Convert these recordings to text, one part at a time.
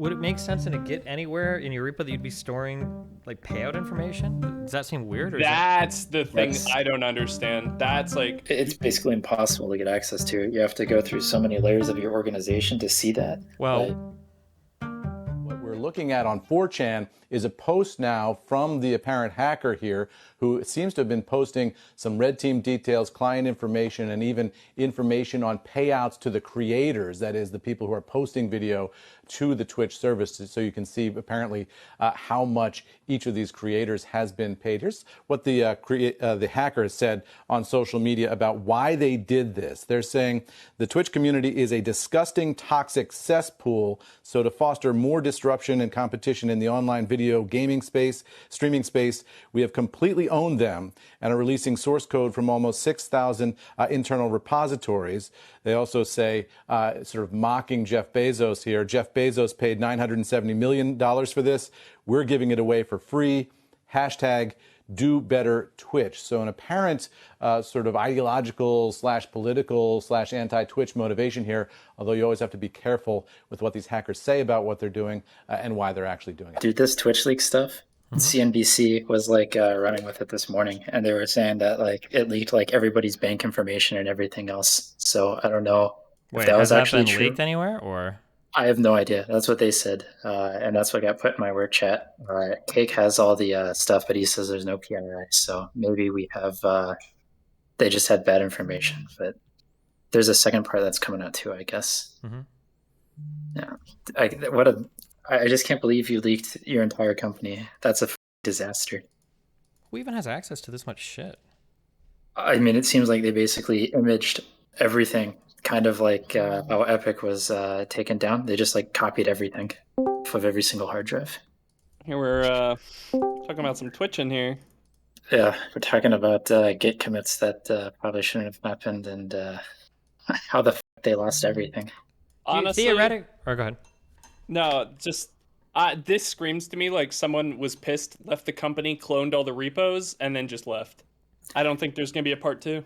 Would it make sense in a Git anywhere in your repo that you'd be storing like payout information? Does that seem weird, or is that... That's the thing That's I don't understand. That's like, it's basically impossible to get access to it. You have to go through so many layers of your organization to see that. Well, What we're looking at on 4chan is a post now from the apparent hacker here who seems to have been posting some red team details, client information, and even information on payouts to the creators, that is, the people who are posting video to the Twitch service, so you can see apparently how much each of these creators has been paid. Here's what the hacker has said on social media about why they did this. They're saying the Twitch community is a disgusting, toxic cesspool, so to foster more disruption and competition in the online video gaming space, streaming space, we have completely owned them and are releasing source code from almost 6,000 internal repositories. They also say, sort of mocking Jeff Bezos here, Jeff Bezos paid $970 million for this. We're giving it away for free. Hashtag do better Twitch. So an apparent sort of ideological / political / anti-Twitch motivation here, although you always have to be careful with what these hackers say about what they're doing and why they're actually doing it. Dude, this Twitch leak stuff, CNBC was like running with it this morning, and they were saying that like it leaked like everybody's bank information and everything else. So I don't know if that was actually been true. leaked anywhere, or... I have no idea. That's what they said, and that's what got put in my work chat. Cake has all the stuff, but he says there's no PII, so maybe we have. They just had bad information, but there's a second part that's coming out too, I guess. Yeah, I just can't believe you leaked your entire company. That's a disaster. Who even has access to this much shit? I mean, it seems like they basically imaged everything, kind of like how Epic was taken down. They just like copied everything off of every single hard drive. here we're talking about some Twitch in here. Yeah, we're talking about Git commits that probably shouldn't have happened, and how the they lost everything. Honestly, Theoretic... Or go ahead. no, just this screams to me like someone was pissed, left the company, cloned all the repos, and then just left. I don't think there's gonna be a part 2.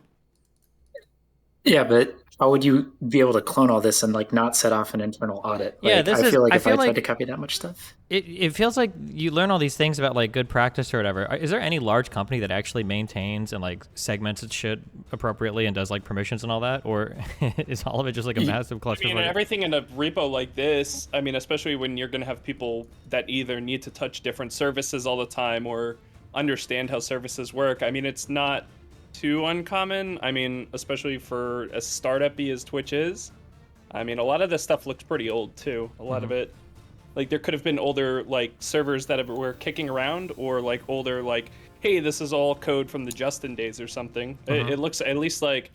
Yeah, but how would you be able to clone all this and like not set off an internal audit? Yeah, like, this I is- feel like I if feel I tried like- to copy that much stuff. It feels like you learn all these things about like good practice or whatever. Is there any large company that actually maintains and like segments its shit appropriately and does like permissions and all that, or is all of it just like a massive cluster? I mean, everything in a repo like this, I mean, especially when you're going to have people that either need to touch different services all the time or understand how services work. I mean, it's not too uncommon. I mean, especially for as startup-y as Twitch is. I mean, a lot of this stuff looks pretty old too. A lot of it. Like, there could have been older, like, servers that were kicking around, or, like, older, like, hey, this is all code from the Justin days or something. It looks, at least, like,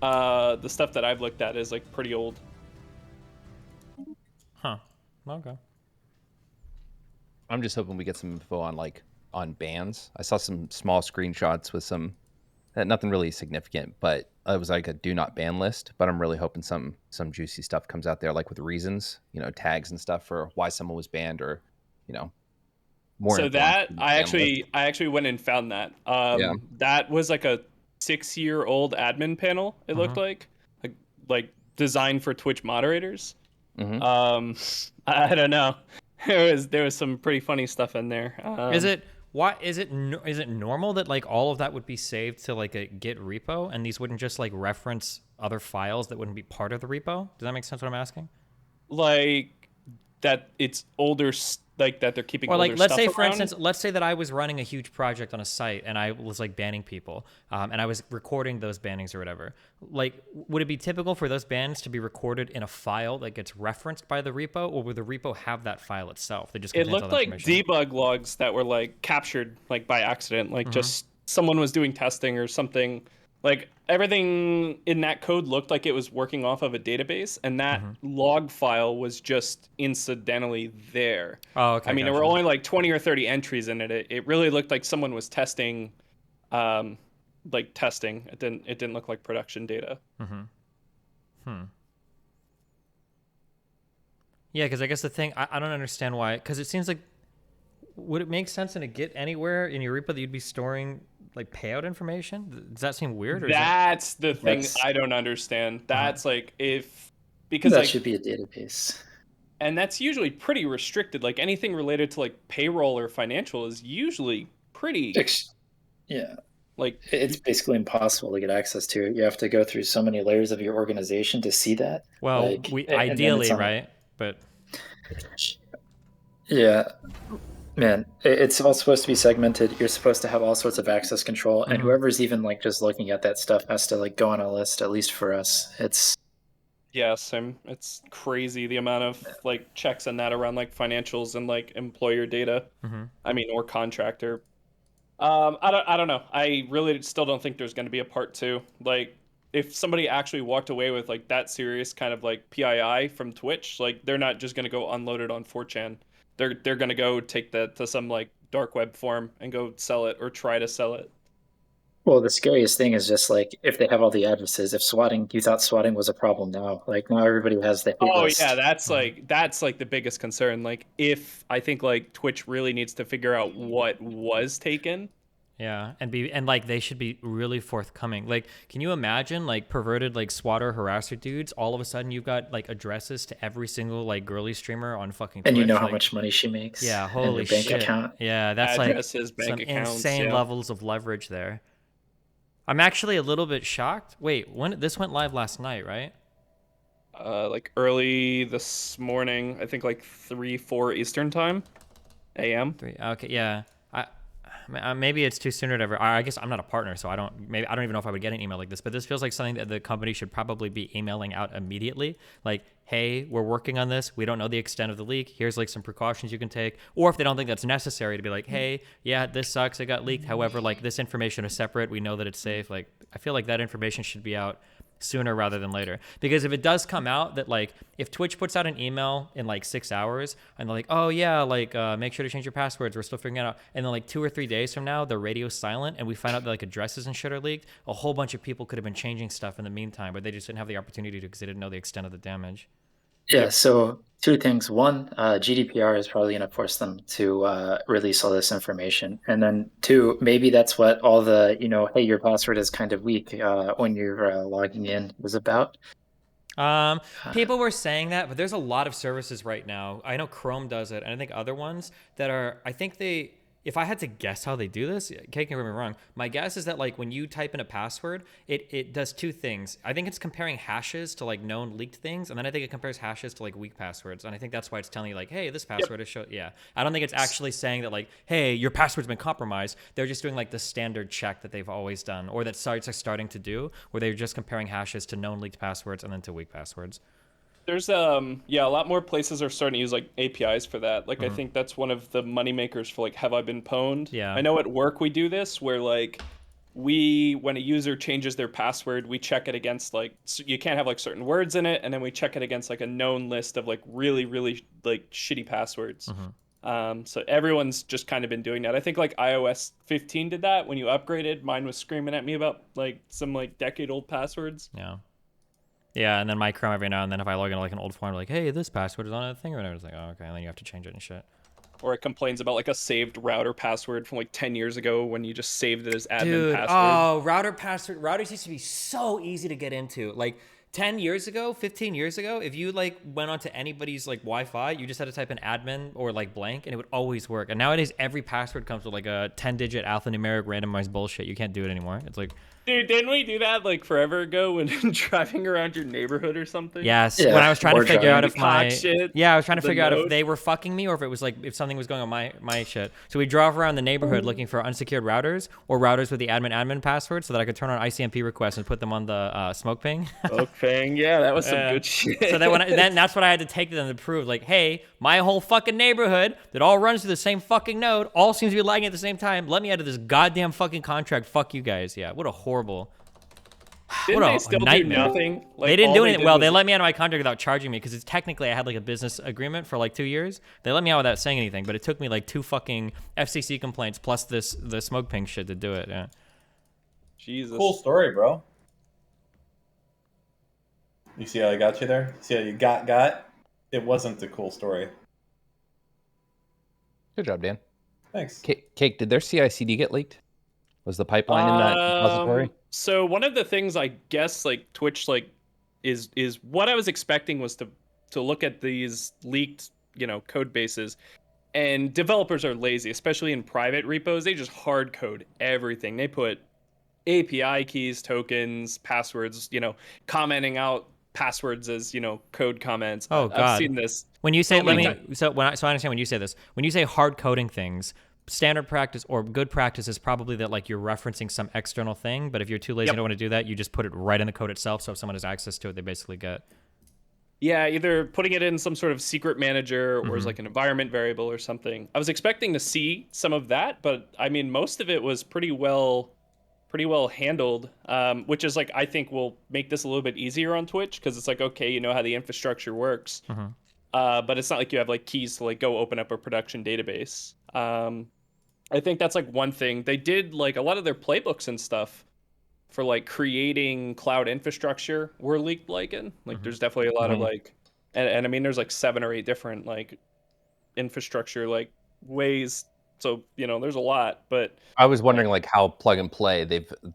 the stuff that I've looked at is, like, pretty old. Huh. Okay. I'm just hoping we get some info on, like, on bans. I saw some small screenshots with some, nothing really significant, but it was like a do not ban list. But I'm really hoping some juicy stuff comes out there, like with reasons, tags and stuff for why someone was banned, or, more. So info on that the I ban list. actually went and found that. Yeah. That was like a 6-year-old admin panel. It looked like designed for Twitch moderators. I don't know. There was some pretty funny stuff in there. Is it normal that like all of that would be saved to like a Git repo, and these wouldn't just like reference other files that wouldn't be part of the repo? Does that make sense what I'm asking? Like that it's older, like that they're keeping Or like, older let's stuff say, for around? instance, let's say that I was running a huge project on a site and I was like banning people, and I was recording those bannings or whatever. Like, would it be typical for those bans to be recorded in a file that gets referenced by the repo, or would the repo have that file itself? That just It contains all looked the like information? debug logs that were like captured like by accident, like just someone was doing testing or something. Like everything in that code looked like it was working off of a database, and that log file was just incidentally there. Oh, okay. I mean, there were only like 20 or 30 entries in it. It really looked like someone was testing, testing. It didn't look like production data. Yeah, because I guess the thing, I don't understand why, because it seems like, would it make sense in a Git anywhere in your repo that you'd be storing like payout information? Does that seem weird? Or That's the thing That's- I don't understand. That's like because that like should be a database. And that's usually pretty restricted. Like anything related to like payroll or financial is usually pretty Yeah. like It's basically impossible to get access to it. You have to go through so many layers of your organization to see that. Well, Like, we and then it's ideally, on. right? But Yeah, man, it's all supposed to be segmented. You're supposed to have all sorts of access control, and whoever's even like just looking at that stuff has to like go on a list. At least for us, it's yeah, same. It's crazy the amount of like checks and that around like financials and like employer data. I mean, or contractor. I don't know. I really still don't think there's going to be a part 2. Like, if somebody actually walked away with like that serious kind of like PII from Twitch, like they're not just going to go unload it on 4chan. They're going to go take that to some like dark web form and go sell it or try to sell it. well, the scariest thing is just like if they have all the addresses. If swatting, you thought swatting was a problem now. Like now everybody has the hate Oh list. yeah, that's like the biggest concern. Like if I think like Twitch really needs to figure out what was taken. yeah, and like they should be really forthcoming. Like, can you imagine like perverted like swatter harasser dudes? All of a sudden, you've got like addresses to every single like girly streamer on fucking Twitch. And you know how like, much money she makes. yeah, and holy her bank shit. account. Yeah, that's Addresses, like bank some accounts, insane yeah. levels of leverage there. I'm actually a little bit shocked. Wait, when this went live last night, right? Like early this morning, I think like 3-4 Eastern time, AM. Okay, yeah. Maybe it's too soon or whatever. I guess I'm not a partner, so I don't even know if I would get an email like this. But this feels like something that the company should probably be emailing out immediately. Like, hey, we're working on this. We don't know the extent of the leak. Here's like some precautions you can take. Or if they don't think that's necessary, to be like, hey, yeah, this sucks. It got leaked. However, like this information is separate. We know that it's safe. Like, I feel like that information should be out sooner rather than later, because if it does come out that like if Twitch puts out an email in like 6 hours and they're like, oh yeah, like make sure to change your passwords, we're still figuring it out, and then like 2 or 3 days from now the radio's silent and we find out that like addresses and shit are leaked, a whole bunch of people could have been changing stuff in the meantime, but they just didn't have the opportunity to because they didn't know the extent of the damage. Yeah, so 2 things. One, GDPR is probably going to force them to release all this information. And then 2, maybe that's what all the, hey, your password is kind of weak when you're logging in is about. People were saying that, but there's a lot of services right now. I know Chrome does it, and I think other ones that are, I think they, if I had to guess how they do this, Kate can get me wrong. My guess is that like when you type in a password, it does 2 things. I think it's comparing hashes to like known leaked things, and then I think it compares hashes to like weak passwords. And I think that's why it's telling you like, hey, this password is show. Yeah, I don't think it's actually saying that like, hey, your password's been compromised. They're just doing like the standard check that they've always done, or that sites are starting to do, where they're just comparing hashes to known leaked passwords and then to weak passwords. There's yeah, a lot more places are starting to use like APIs for that. Like I think that's one of the money makers for like have I been pwned? Yeah. I know at work we do this where like when a user changes their password, we check it against like you can't have like certain words in it, and then we check it against like a known list of like really like shitty passwords. So everyone's just kind of been doing that. I think like iOS 15 did that when you upgraded. Mine was screaming at me about like some like decade-old passwords. Yeah. Yeah, and then my Chrome every now and then, if I log into like an old form, like, hey, this password is on a thing or whatever, it's like, oh, okay, and then you have to change it and shit. Or it complains about like a saved router password from like 10 years ago when you just saved it as admin Dude, password. oh, routers used to be so easy to get into. Like 10 years ago, 15 years ago, if you like went onto anybody's like Wi-Fi, you just had to type in admin or like blank and it would always work. And nowadays every password comes with like a 10-digit alphanumeric randomized bullshit. You can't do it anymore. It's like, dude, didn't we do that like forever ago when driving around your neighborhood or something? yes, Yeah, when I was trying to or figure out if driving my shit, I was trying to the figure out if node. they were fucking me or if it was like if something was going on my shit. So we drove around the neighborhood looking for unsecured routers or routers with the admin password so that I could turn on ICMP requests and put them on the smoke ping. Okay, yeah, that was some good shit. So then that's what I had to take to them to prove, like, hey, my whole fucking neighborhood that all runs through the same fucking node all seems to be lagging at the same time. Let me out of this goddamn fucking contract. Fuck you guys. Yeah, what a horrible. Didn't what a they still nightmare. do nothing? Like, They didn't all do anything. did Well, was- they let me out of my contract without charging me because it's technically I had like a business agreement for like 2 years. They let me out without saying anything, but it took me like 2 fucking FCC complaints plus the smoke ping shit to do it. Yeah. Jesus. Cool story, bro. You see how I got you there? See how you got? It wasn't a cool story. Good job, Dan. Thanks. Cake, did their CI/CD get leaked? Was the pipeline in that repository? So one of the things I guess like Twitch like is what I was expecting was to to look at these leaked, code bases. And developers are lazy, especially in private repos. They just hard code everything. They put API keys, tokens, passwords, commenting out passwords as, code comments. Oh I've God. seen this. When you say, so many times. so I understand when you say this, when you say hard coding things, standard practice or good practice is probably that like you're referencing some external thing. But if you're too lazy and don't want to do that, you just put it right in the code itself. So if someone has access to it, they basically get. Yeah, either putting it in some sort of secret manager or as like an environment variable or something. I was expecting to see some of that, but I mean, most of it was pretty well handled, which is like, I think will make this a little bit easier on Twitch, because it's like, okay, you know how the infrastructure works, but it's not like you have like keys to like go open up a production database. I think that's like one thing. They did like a lot of their playbooks and stuff for like creating cloud infrastructure were leaked Lycan. Like there's definitely a lot of like, and I mean, there's like 7 or 8 different like infrastructure like ways. So, there's a lot, but I was wondering like how plug and play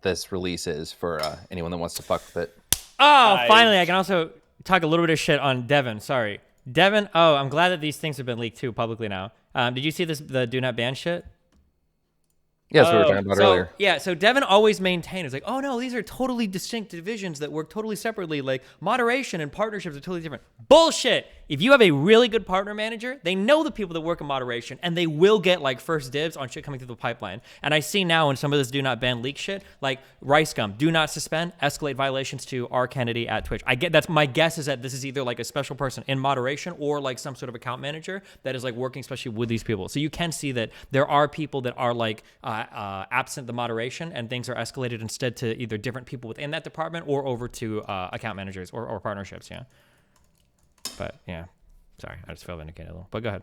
this release is for anyone that wants to fuck with it. Oh, finally, I can also talk a little bit of shit on Devin. Sorry. Devin, I'm glad that these things have been leaked too publicly now. Did you see the do not ban shit? Yes, we were talking about earlier. Yeah, so Devin always maintained, it's like, oh no, these are totally distinct divisions that work totally separately. Like moderation and partnerships are totally different. Bullshit. If you have a really good partner manager, they know the people that work in moderation and they will get like first dibs on shit coming through the pipeline. And I see now in some of this do not ban leak shit, like Rice Gum, do not suspend, escalate violations to R Kennedy at Twitch. That's my guess is that this is either like a special person in moderation or like some sort of account manager that is like working especially with these people. So you can see that there are people that are like absent the moderation and things are escalated instead to either different people within that department or over to account managers or partnerships. Yeah. But yeah, sorry, I just felt vindicated a little. But go ahead.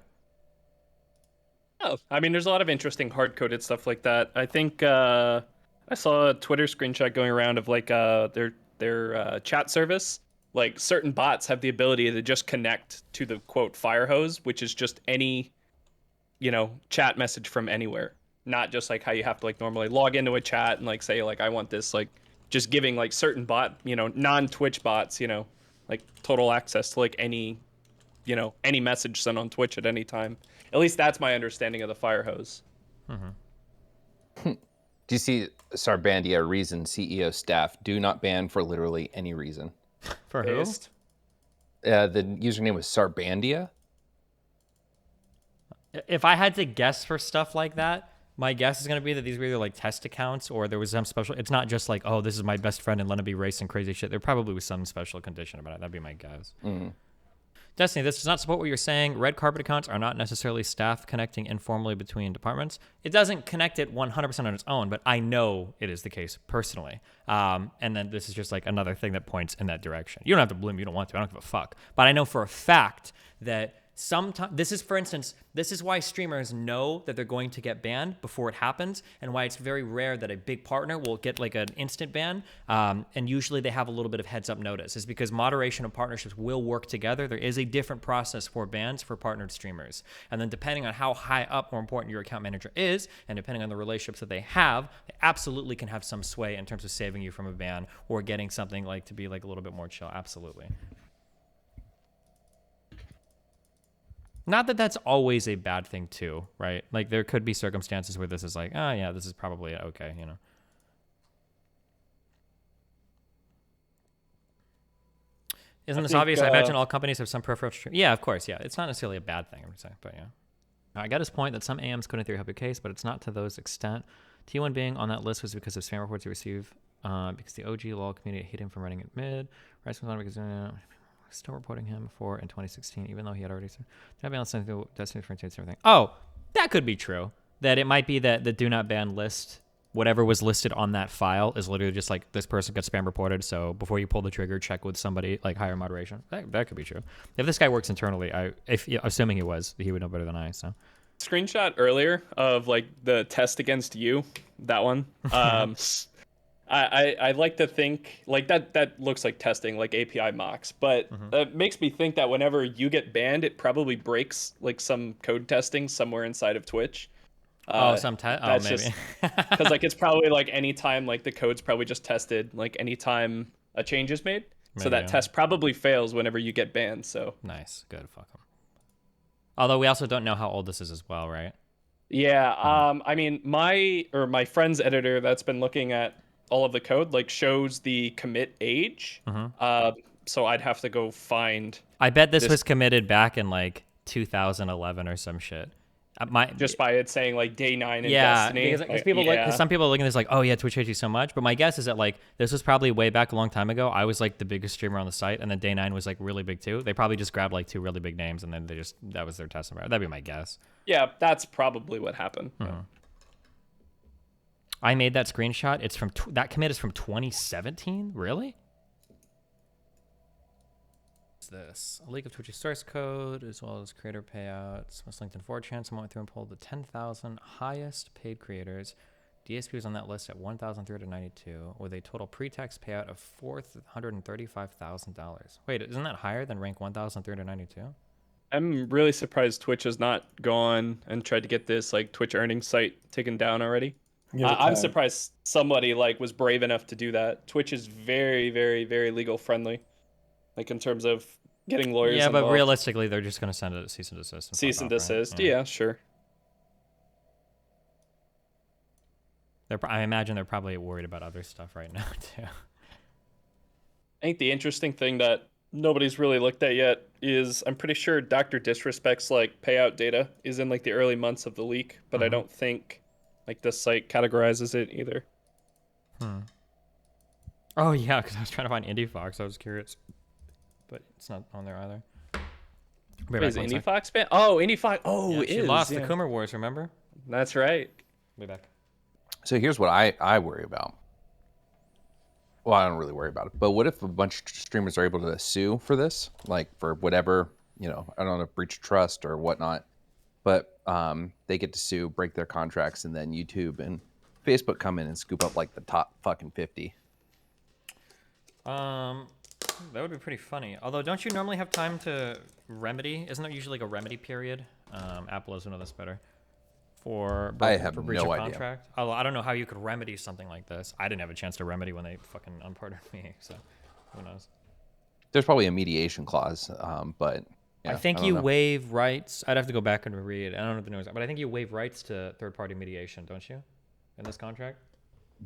Oh, I mean, there's a lot of interesting hard-coded stuff like that. I think I saw a Twitter screenshot going around of like their chat service. Like certain bots have the ability to just connect to the quote fire hose, which is just any, chat message from anywhere. Not just like how you have to like normally log into a chat and like say like I want this, like just giving like certain bot, non-Twitch bots, like total access to like any message sent on Twitch at any time. At least that's my understanding of the fire hose. Do you see Sarbandia reason CEO staff do not ban for literally any reason? For who? The username was Sarbandia. If I had to guess for stuff like that, my guess is going to be that these were either like test accounts or there was some special. It's not just like, oh, this is my best friend and let him be racing crazy shit. There probably was some special condition about it. That'd be my guess. Destiny, this does not support what you're saying. Red carpet accounts are not necessarily staff connecting informally between departments. It doesn't connect it 100% on its own, but I know it is the case personally. And then this is just like another thing that points in that direction. You don't have to believe me. You don't want to. I don't give a fuck. But I know for a fact that sometimes this is why streamers know that they're going to get banned before it happens, and why it's very rare that a big partner will get like an instant ban, and usually they have a little bit of heads up notice, is because moderation and partnerships will work together. There is a different process for bans for partnered streamers, and then depending on how high up or important your account manager is, and depending on the relationships that they have, they absolutely can have some sway in terms of saving you from a ban or getting something like to be like a little bit more chill. Absolutely. Not that that's always a bad thing too, right? Like there could be circumstances where this is like, oh yeah, this is probably okay, Isn't this obvious? I imagine all companies have some preference. Yeah, of course, yeah. It's not necessarily a bad thing, I would say, but yeah. I got his point that some AMs could in theory help your case, but it's not to those extent. T1 being on that list was because of spam reports he received, because the OG law community hate him for running it mid. Rice was on because still reporting him for in 2016, even though he had already Destiny for everything. Oh, that could be true. That it might be that the do not ban list, whatever was listed on that file, is literally just like this person got spam reported. So before you pull the trigger, check with somebody like higher moderation. That could be true. If this guy works internally, assuming he would know better than I. So screenshot earlier of like the test against you, that one. I like to think like that looks like testing, like API mocks, but that makes me think that whenever you get banned, it probably breaks like some code testing somewhere inside of Twitch. Maybe. Because like it's probably like anytime like the code's probably just tested, like anytime a change is made. So that test probably fails whenever you get banned. So nice, good, fuck them. Although we also don't know how old this is as well, right? yeah, I mean, my friend's editor that's been looking at all of the code like shows the commit age. So I'd have to go find. I bet this was committed back in like 2011 or some shit. Just by it saying like day 9 in Destiny. Because people cause some people are looking at this like, oh yeah, Twitch hates you so much. But my guess is that like this was probably way back a long time ago. I was like the biggest streamer on the site, and then day 9 was like really big too. They probably just grabbed like 2 really big names, and then that was their test environment. That'd be my guess. Yeah, that's probably what happened. I made that screenshot. It's from that commit is from 2017. Really? This a leak of Twitch's source code as well as creator payouts was linked in 4chan. Someone went through and pulled the 10,000 highest paid creators. DSP was on that list at 1,392 with a total pre-tax payout of $435,000. Wait, isn't that higher than rank 1,392? I'm really surprised Twitch has not gone and tried to get this like Twitch earnings site taken down already. I'm surprised somebody like was brave enough to do that. Twitch is very, very, very legal friendly, like in terms of getting lawyers. Yeah, involved. But realistically, they're just going to send a cease and desist. Cease and desist. Right? Yeah, sure. I imagine they're probably worried about other stuff right now too. I think the interesting thing that nobody's really looked at yet is I'm pretty sure Dr. Disrespect's like payout data is in like the early months of the leak, but I don't think like this site categorizes it either. Oh yeah, because I was trying to find Indie Fox. I was curious, but it's not on there either. Is Indie Fox banned? Oh, Indie Fox. Oh, yeah, it she is. lost the Coomer Wars. Remember? That's right. Way back. So here's what I worry about. Well, I don't really worry about it, but what if a bunch of streamers are able to sue for this, like for whatever, I don't know, breach of trust or whatnot, but they get to sue, break their contracts, and then YouTube and Facebook come in and scoop up like the top fucking 50. That would be pretty funny. Although, don't you normally have time to remedy? Isn't there usually like a remedy period? Apple doesn't know this better. For breach of contract. Although I don't know how you could remedy something like this. I didn't have a chance to remedy when they fucking unpardoned me, so who knows? There's probably a mediation clause, but yeah, I think you waive rights. I'd have to go back and reread. I don't know what the news, but I think you waive rights to third-party mediation, don't you? In this contract?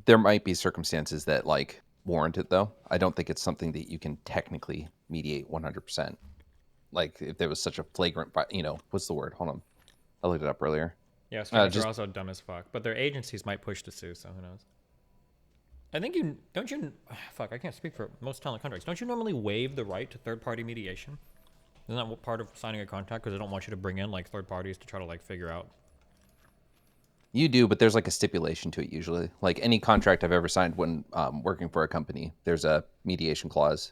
There might be circumstances that like warrant it, though. I don't think it's something that you can technically mediate 100%. Like if there was such a flagrant, what's the word? Hold on, I looked it up earlier. Yeah, streamers are also dumb as fuck, but their agencies might push to sue, so who knows? I think fuck, I can't speak for most talent contracts. Don't you normally waive the right to third-party mediation? Isn't that part of signing a contract? Because they don't want you to bring in like third parties to try to like figure out. You do, but there's like a stipulation to it usually. Like any contract I've ever signed when working for a company, there's a mediation clause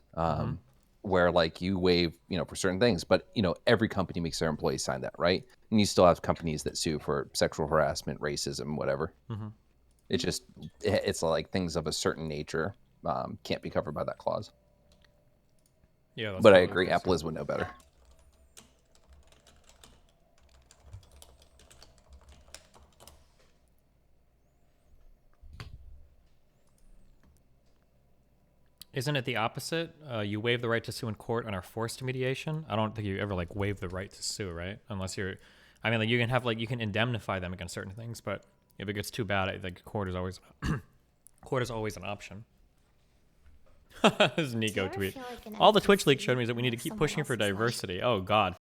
where like you waive, for certain things, but every company makes their employees sign that, right? And you still have companies that sue for sexual harassment, racism, whatever. It's like things of a certain nature can't be covered by that clause. Yeah, but I agree, Apple would know better. Isn't it the opposite? You waive the right to sue in court and are forced to mediation. I don't think you ever like waive the right to sue, right? Unless you're, like you can have like you can indemnify them against certain things, but if it gets too bad, I think court is always an option. This is Nico tweet. All the Twitch leaks showed me is that we need to keep pushing for diversity. Oh God,